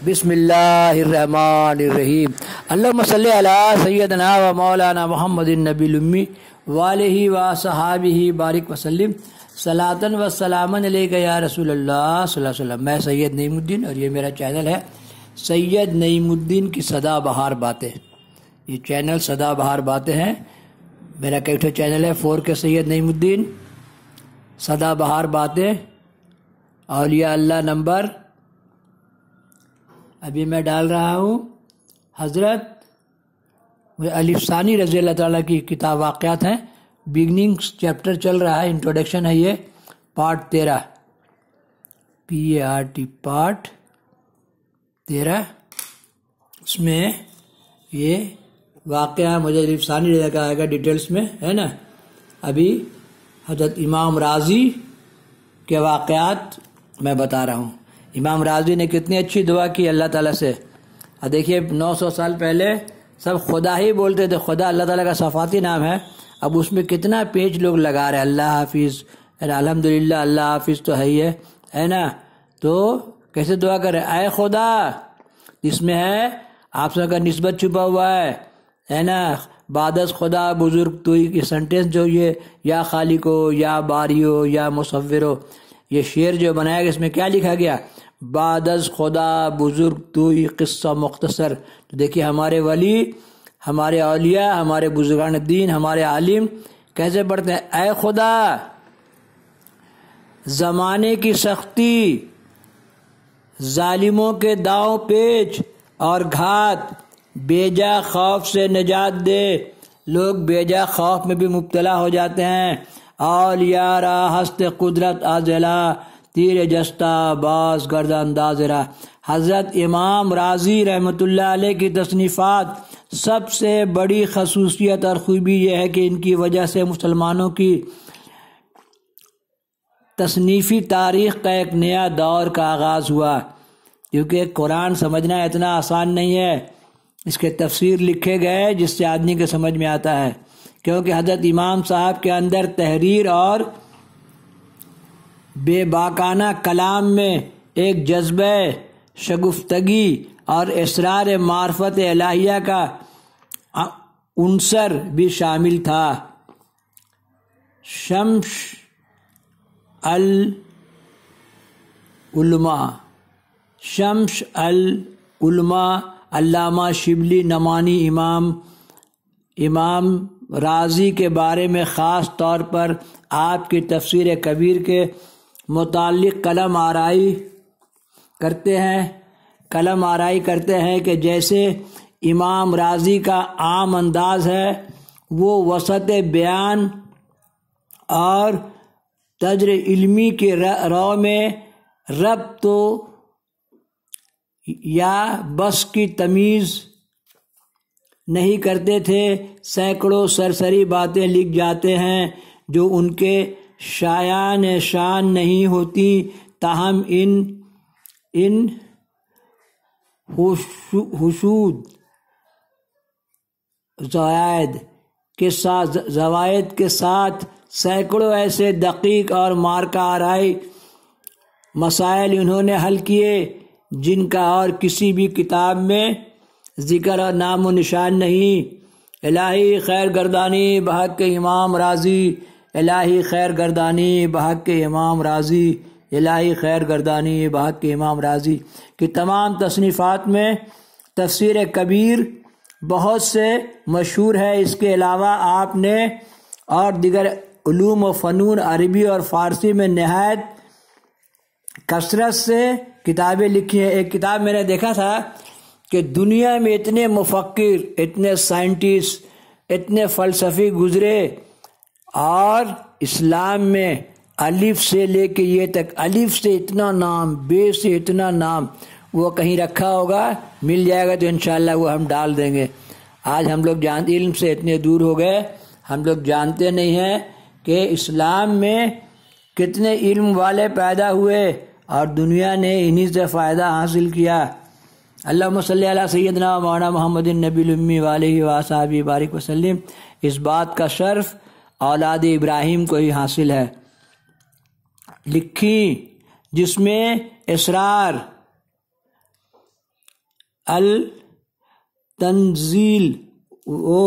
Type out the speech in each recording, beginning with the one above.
بسم اللہ الرحمن الرحیم اللہم صلی علی سیدنا و مولانا محمد النبی الامی وآلہ و صحابہ بارک وسلم صلاۃ و سلاما علیک یا رسول اللہ صلی اللہ علیہ وسلم۔ میں سید نعیم الدین اور یہ میرا چینل ہے سید نعیم الدین کی سدا بہار باتیں۔ یہ چینل سدا بہار باتیں ہیں۔ میرا کیٹھا چینل ہے 4K سید نعیم الدین، سدا بہار باتیں، اولیاء اللہ نمبر ابھی میں ڈال رہا ہوں۔ حضرت الف ثانی رضی اللہ تعالیٰ کی کتاب واقعات ہیں، بگننگ چیپٹر چل رہا ہے، انٹروڈکشن ہے، یہ پارٹ 13 PART پارٹ 13۔ اس میں یہ واقعہ مجھے الف ثانی رضی اللہ کا آئے گا ڈیٹیلس میں، ہے نا۔ ابھی حضرت امام راضی کے واقعات میں بتا رہا ہوں۔ امام راضی نے کتنی اچھی دعا کی اللہ تعالیٰ سے۔ اور دیکھیے 900 سال پہلے سب خدا ہی بولتے تھے، خدا اللہ تعالیٰ کا صفاتی نام ہے، اب اس میں کتنا پیج لوگ لگا رہے ہیں، اللہ حافظ، الحمدللہ اللہ حافظ تو ہے ہی ہے نا۔ تو کیسے دعا کرے، اے خدا، اس میں ہے آپ سے کا نسبت چھپا ہوا ہے نا۔ بعد از خدا بزرگ تو یہ سنٹینس جو یہ یا خالق ہو یا باری ہو یا مصور ہو، یہ شعر جو بنایا گیا اس میں کیا لکھا گیا، بعد از خدا بزرگ تو یہ قصہ مختصر۔ تو دیکھیے ہمارے ولی، ہمارے اولیاء، ہمارے بزرگان دین، ہمارے عالم کیسے پڑھتے ہیں، اے خدا، زمانے کی سختی، ظالموں کے داؤں پیچ اور گھات، بیجا خوف سے نجات دے۔ لوگ بیجا خوف میں بھی مبتلا ہو جاتے ہیں۔ اولیاء را ہست قدرت آزلا، تیر جستا باز گرد انداز را۔ حضرت امام راضی رحمۃ اللہ علیہ کی تصنیفات سب سے بڑی خصوصیت اور خوبی یہ ہے کہ ان کی وجہ سے مسلمانوں کی تصنیفی تاریخ کا ایک نیا دور کا آغاز ہوا، کیونکہ قرآن سمجھنا اتنا آسان نہیں ہے۔ اس کے تفسیر لکھے گئے جس سے آدمی کے سمجھ میں آتا ہے، کیونکہ حضرت امام صاحب کے اندر تحریر اور بے باکانہ کلام میں ایک جذبہ شگفتگی اور اسرار معرفت الہیہ کا عنصر بھی شامل تھا۔ شمس العلماء علامہ شبلی نعمانی امام راضی کے بارے میں خاص طور پر آپ کی تفسیر کبیر کے متعلق قلم آرائی کرتے ہیں کہ جیسے امام راضی کا عام انداز ہے، وہ وسط بیان اور تجر علمی کے رو میں ربط یا بس کی تمیز نہیں کرتے تھے۔ سینکڑوں سرسری باتیں لکھ جاتے ہیں جو ان کے شان نہیں ہوتی، تاہم ان حشود زوائد کے ساتھ سینکڑوں ایسے دقیق اور مارکہ آرائی مسائل انہوں نے حل کیے جن کا اور کسی بھی کتاب میں ذکر اور نام و نشان نہیں۔ الہی خیر گردانی بحق امام راضی، الہی خیر گردانی بحق امام راضی، الہی خیر گردانی بحق امام راضی کی تمام تصنیفات میں تفسیر کبیر بہت سے مشہور ہے۔ اس کے علاوہ آپ نے اور دیگر علوم و فنون عربی اور فارسی میں نہایت کثرت سے کتابیں لکھی ہیں۔ ایک کتاب میں نے دیکھا تھا کہ دنیا میں اتنے مفکر، اتنے سائنٹسٹ، اتنے فلسفی گزرے، اور اسلام میں الف سے لے کے یہ تک، الف سے اتنا نام، بے سے اتنا نام، وہ کہیں رکھا ہوگا، مل جائے گا تو انشاءاللہ وہ ہم ڈال دیں گے۔ آج ہم لوگ علم سے اتنے دور ہو گئے، ہم لوگ جانتے نہیں ہیں کہ اسلام میں کتنے علم والے پیدا ہوئے اور دنیا نے انہی سے فائدہ حاصل کیا۔ اللہم صلی علی سیدنا مولانا محمد النبی الامی وآلہ وصحبہ بارک وسلم۔ اس بات کا شرف اولاد ابراہیم کو ہی حاصل ہے، لکھی جس میں اسرار التنزیل وہ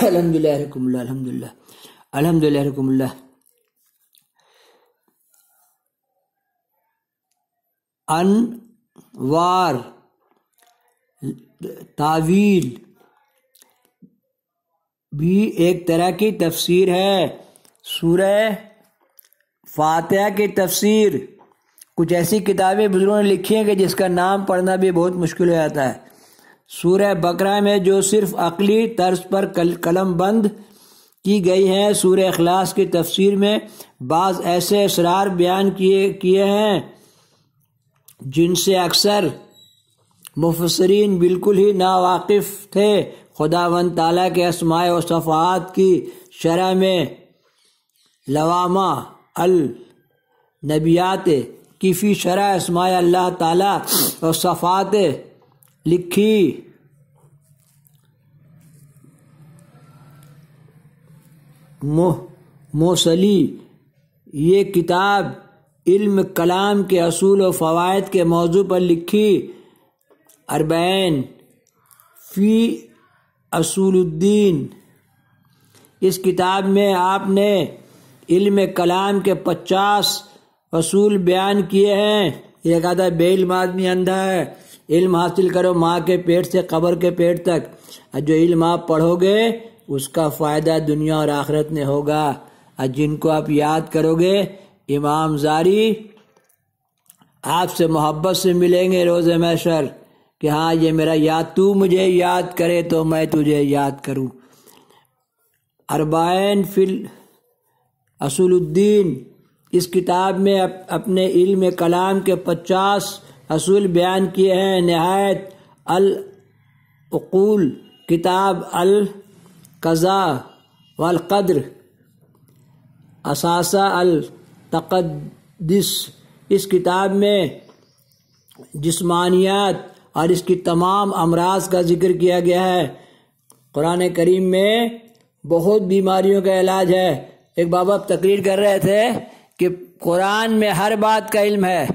الحمدللہ رحم اللہ الحمدللہ رحم اللہ انوار تعویل بھی ایک طرح کی تفسیر ہے۔ سورہ فاتحہ کی تفسیر کچھ ایسی کتابیں بزرگوں نے لکھی ہیں کہ جس کا نام پڑھنا بھی بہت مشکل ہو جاتا ہے۔ سورہ بقرہ میں جو صرف عقلی طرز پر قلم بند کی گئی ہیں، سورہ اخلاص کی تفسیر میں بعض ایسے اسرار بیان کیے ہیں جن سے اکثر مفسرین بالکل ہی ناواقف تھے۔ خداوند تعالیٰ کے اسماء و صفات کی شرح میں لوامہ النبیات کی فی شرح اسماء اللہ تعالیٰ و صفات لکھی موصلی یہ کتاب علم کلام کے اصول و فوائد کے موضوع پر لکھی۔ اربعین فی اصول الدین اس کتاب میں آپ نے علم کلام کے 50 اصول بیان کیے ہیں۔ یہ کہتا ہے بے علم آدمی اندھا ہے، علم حاصل کرو ماں کے پیٹ سے قبر کے پیٹ تک، اور جو علم آپ پڑھو گے اس کا فائدہ دنیا اور آخرت میں ہوگا، اور جن کو آپ یاد کرو گے امام زاری آپ سے محبت سے ملیں گے روز محشر کہ ہاں یہ میرا یاد، تو مجھے یاد کرے تو میں تجھے یاد کروں۔ اربعین فی اصول الدین اس کتاب میں اپنے علم کلام کے 50 اصول بیان کیے ہیں۔ نہایت العقول کتاب القضاء والقدر اثاثہ التقدس اس کتاب میں جسمانیات اور اس کی تمام امراض کا ذکر کیا گیا ہے۔ قرآن کریم میں بہت بیماریوں کا علاج ہے۔ ایک بابا تقریر کر رہے تھے کہ قرآن میں ہر بات کا علم ہے،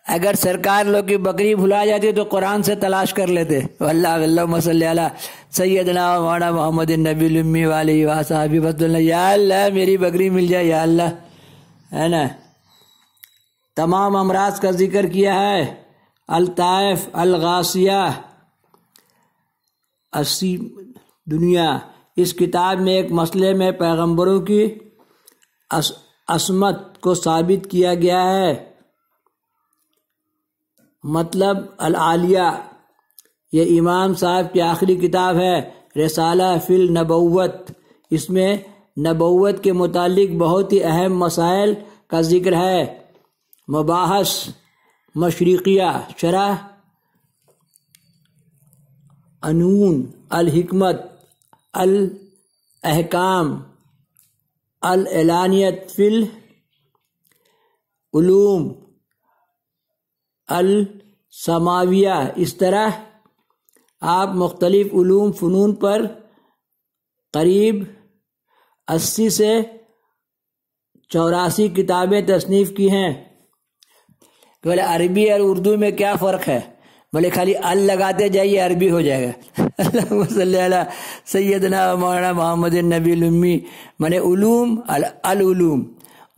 اگر سرکار لوگ کی بکری بھلا جاتی تو قرآن سے تلاش کر لیتے۔ اللہم صلی علی سیدنا مولانا محمد النبی الامی علیہ وصحبہ وسلم، یا اللہ میری بکری مل جائے یا اللہ، ہے نا۔ تمام امراض کا ذکر کیا ہے۔ الطائف الغاثیہ دنیا اس کتاب میں ایک مسئلے میں پیغمبروں کی عصمت کو ثابت کیا گیا ہے۔ مطلب العالیہ یہ امام صاحب کی آخری کتاب ہے۔ رسالہ فی النبوت اس میں نبوت کے متعلق بہت ہی اہم مسائل کا ذکر ہے۔ مباحث مشرقیہ شرح عنون الحکمت الاحکام الاعلانیت فی العلوم السماویہ اس طرح آپ مختلف علوم فنون پر قریب 80 سے 84 کتابیں تصنیف کی ہیں۔ بولے عربی اور اردو میں کیا فرق ہے؟ بولے خالی ال لگاتے جائیے عربی ہو جائے گا۔ اللہم صلی علی سیدنا مولانا محمد النبی الامی، مانے علوم العلوم،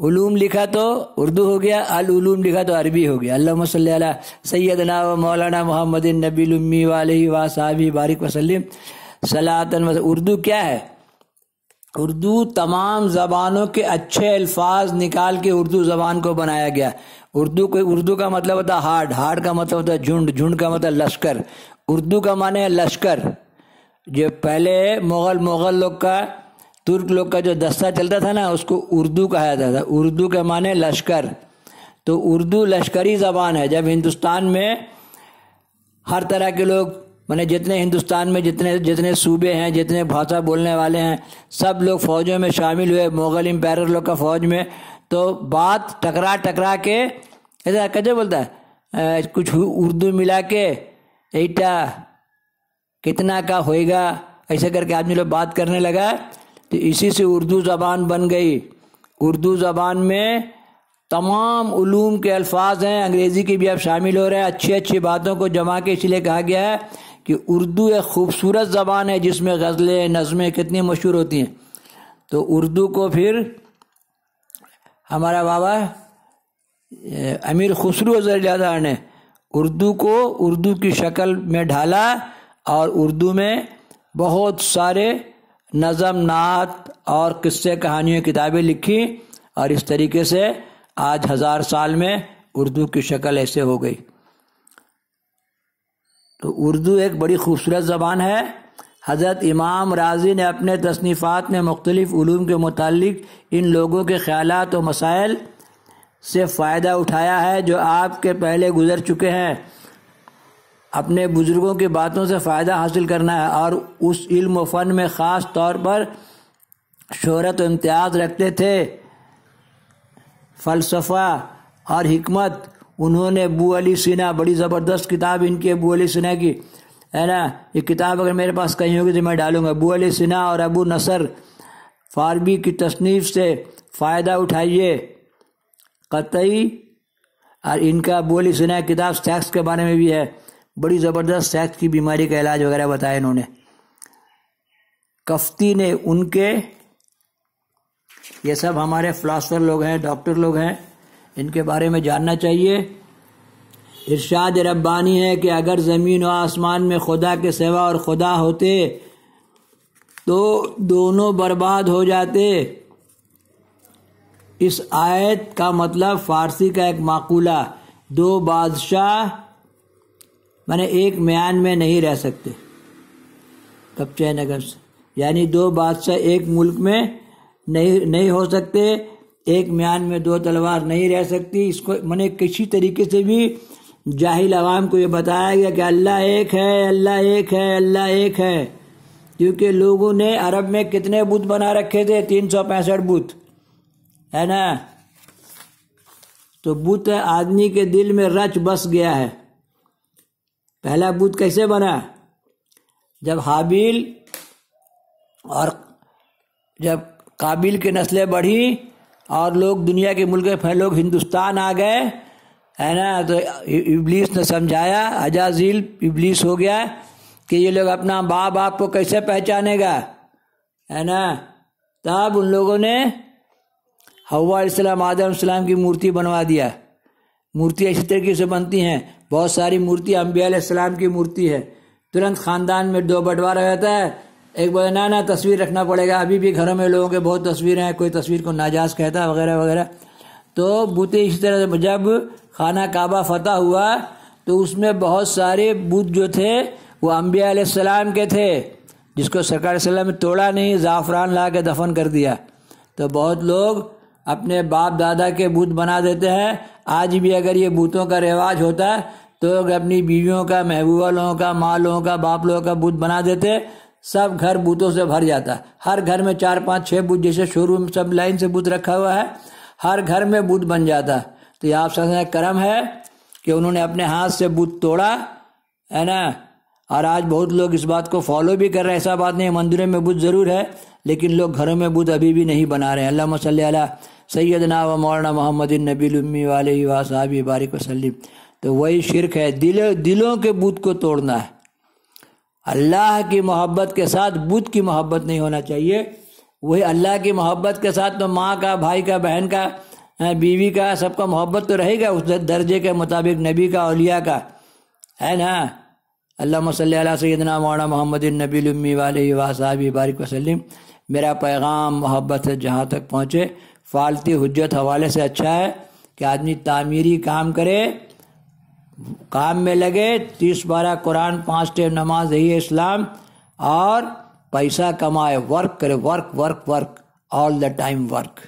علوم لکھا تو اردو ہو گیا، العلوم لکھا تو عربی ہو گیا۔ اللہم صلی علی سیدنا مولانا محمد النبی الامی علیہ وصحبہ بارک وسلم صلاۃ۔ اردو کیا ہے؟ اردو تمام زبانوں کے اچھے الفاظ نکال کے اردو زبان کو بنایا گیا۔ اردو کا مطلب ہوتا ہے ہارڈ کا مطلب ہوتا ہے جھنڈ کا مطلب لشکر۔ اردو کا معنی ہے لشکر۔ جو پہلے مغل لوگ کا، ترک لوگ کا جو دستہ چلتا تھا نا، اس کو اردو کہا جاتا تھا۔ اردو کا معنی لشکر، تو اردو لشکری زبان ہے۔ جب ہندوستان میں ہر طرح کے لوگ، مانے جتنے ہندوستان میں جتنے صوبے ہیں، جتنے بھاشا بولنے والے ہیں، سب لوگ فوجوں میں شامل ہوئے، مغل امپائر لوگ کا فوج میں، تو بات ٹکرا کے ایسا کیسے بولتا ہے، کچھ اردو ملا کے ایٹا کتنا کا ہوئے گا، ایسے کر کے آدمی لوگ بات کرنے لگا، تو اسی سے اردو زبان بن گئی۔ اردو زبان میں تمام علوم کے الفاظ ہیں، انگریزی کی بھی اب شامل ہو رہے ہیں، اچھی اچھی باتوں کو جمع کے اس لیے کہا گیا ہے کہ اردو ایک خوبصورت زبان ہے جس میں غزلیں نظمیں کتنی مشہور ہوتی ہیں۔ تو اردو کو پھر ہمارا بابا امیر خسرو رضی اللہ عنہ نے اردو کو اردو کی شکل میں ڈھالا اور اردو میں بہت سارے نظم نعت اور قصے کہانیوں کتابیں لکھی، اور اس طریقے سے آج 1000 سال میں اردو کی شکل ایسے ہو گئی۔ تو اردو ایک بڑی خوبصورت زبان ہے۔ حضرت امام رازی نے اپنے تصنیفات میں مختلف علوم کے متعلق ان لوگوں کے خیالات و مسائل سے فائدہ اٹھایا ہے جو آپ کے پہلے گزر چکے ہیں۔ اپنے بزرگوں کی باتوں سے فائدہ حاصل کرنا ہے اور اس علم و فن میں خاص طور پر شہرت و امتیاز رکھتے تھے۔ فلسفہ اور حکمت، انہوں نے ابو علی سینا، بڑی زبردست کتاب ان کی ابو علی سینا کی ہے نا، یہ کتاب اگر میرے پاس کہیں ہوگی تو میں ڈالوں گا۔ ابو علی سینا اور ابو نصر فارابی کی تصنیف سے فائدہ اٹھائیے قطعی۔ اور ان کا ابو علی سینا کتاب سیکس کے بارے میں بھی ہے، بڑی زبردست سیکس کی بیماری کا علاج وغیرہ بتایا انہوں نے۔ کفتی نے ان کے، یہ سب ہمارے فلاسفر لوگ ہیں، ڈاکٹر لوگ ہیں، ان کے بارے میں جاننا چاہیے۔ ارشاد ربانی ہے کہ اگر زمین و آسمان میں خدا کے سوا اور خدا ہوتے تو دونوں برباد ہو جاتے۔ اس آیت کا مطلب فارسی کا ایک مقولہ، دو بادشاہ مانے ایک میان میں نہیں رہ سکتے، کب چین اگر سے، یعنی دو بادشاہ ایک ملک میں نہیں ہو سکتے، ایک میان میں دو تلوار نہیں رہ سکتی۔ اس کو میں نے کسی طریقے سے بھی جاہل عوام کو یہ بتایا گیا کہ اللہ ایک ہے، اللہ ایک ہے، اللہ ایک ہے، کیونکہ لوگوں نے عرب میں کتنے بت بنا رکھے تھے، 365 بت ہے نا۔ تو بت آدمی کے دل میں رچ بس گیا ہے۔ پہلا بت کیسے بنا؟ جب حابیل اور جب قابیل کی نسلیں بڑھی اور لوگ دنیا کے ملک لوگ ہندوستان آ گئے ہے نا، تو ابلیس نے سمجھایا، عجازیل ابلیس ہو گیا کہ یہ لوگ اپنا باپ کو کیسے پہچانے گا ہے نا۔ تب ان لوگوں نے حوا علیہ السلام، آدم علیہ السلام کی مورتی بنوا دیا۔ مورتی اسی طریقے سے بنتی ہیں، بہت ساری مورتی، انبیاء علیہ السلام کی مورتی ہے۔ ترنت خاندان میں دو بٹوارا رہتا ہے، ایک بولے نا تصویر رکھنا پڑے گا، ابھی بھی گھروں میں لوگوں کے بہت تصویریں ہیں، کوئی تصویر کو ناجائز کہتا ہے وغیرہ وغیرہ۔ تو بت اسی طرح سے جب خانہ کعبہ فتح ہوا تو اس میں بہت سارے بت جو تھے وہ انبیاء علیہ السلام کے تھے، جس کو سرکار صلی اللہ علیہ وسلم نے توڑا نہیں، زعفران لا کے دفن کر دیا۔ تو بہت لوگ اپنے باپ دادا کے بت بنا دیتے ہیں۔ آج بھی اگر یہ بتوں کا رواج ہوتا تو لوگ اپنی بیویوں کا، محبوبہ لوگوں کا، ماں لوگوں کا، باپ لوگوں کا بت بنا دیتے، سب گھر بتوں سے بھر جاتا۔ ہر گھر میں 4 5 6 بت، جیسے شو روم سب لائن سے بت رکھا ہوا ہے، ہر گھر میں بت بن جاتا۔ تو یہ آپ سب کرم ہے کہ انہوں نے اپنے ہاتھ سے بت توڑا ہے نا۔ اور آج بہت لوگ اس بات کو فالو بھی کر رہے ہیں، ایسا بات نہیں، مندروں میں بت ضرور ہے لیکن لوگ گھروں میں بت ابھی بھی نہیں بنا رہے ہیں۔ اللہم صلی علی سیدنا و مولانا محمد النبی الامی علیہ وصحبہ بارک وسلم۔ تو وہی شرک ہے، دلوں کے بت کو توڑنا ہے۔ اللہ کی محبت کے ساتھ بت کی محبت نہیں ہونا چاہیے۔ وہی اللہ کی محبت کے ساتھ تو ماں کا، بھائی کا، بہن کا، بیوی کا، سب کا محبت تو رہے گا اس درجے کے مطابق، نبی کا، اولیاء کا ہے نا۔ اللہم صلی علی سیدنا مولانا محمد النبی الامی علیہ وصحبہ بارک وسلم۔ میرا پیغام محبت سے جہاں تک پہنچے، فالتو حجت حوالے سے اچھا ہے کہ آدمی تعمیری کام کرے، کام میں لگے، 30 12 قرآن، 5 ٹائم نماز، یہی ہے اسلام، اور پیسہ کمائے، ورک کرے، work work work, all the time work.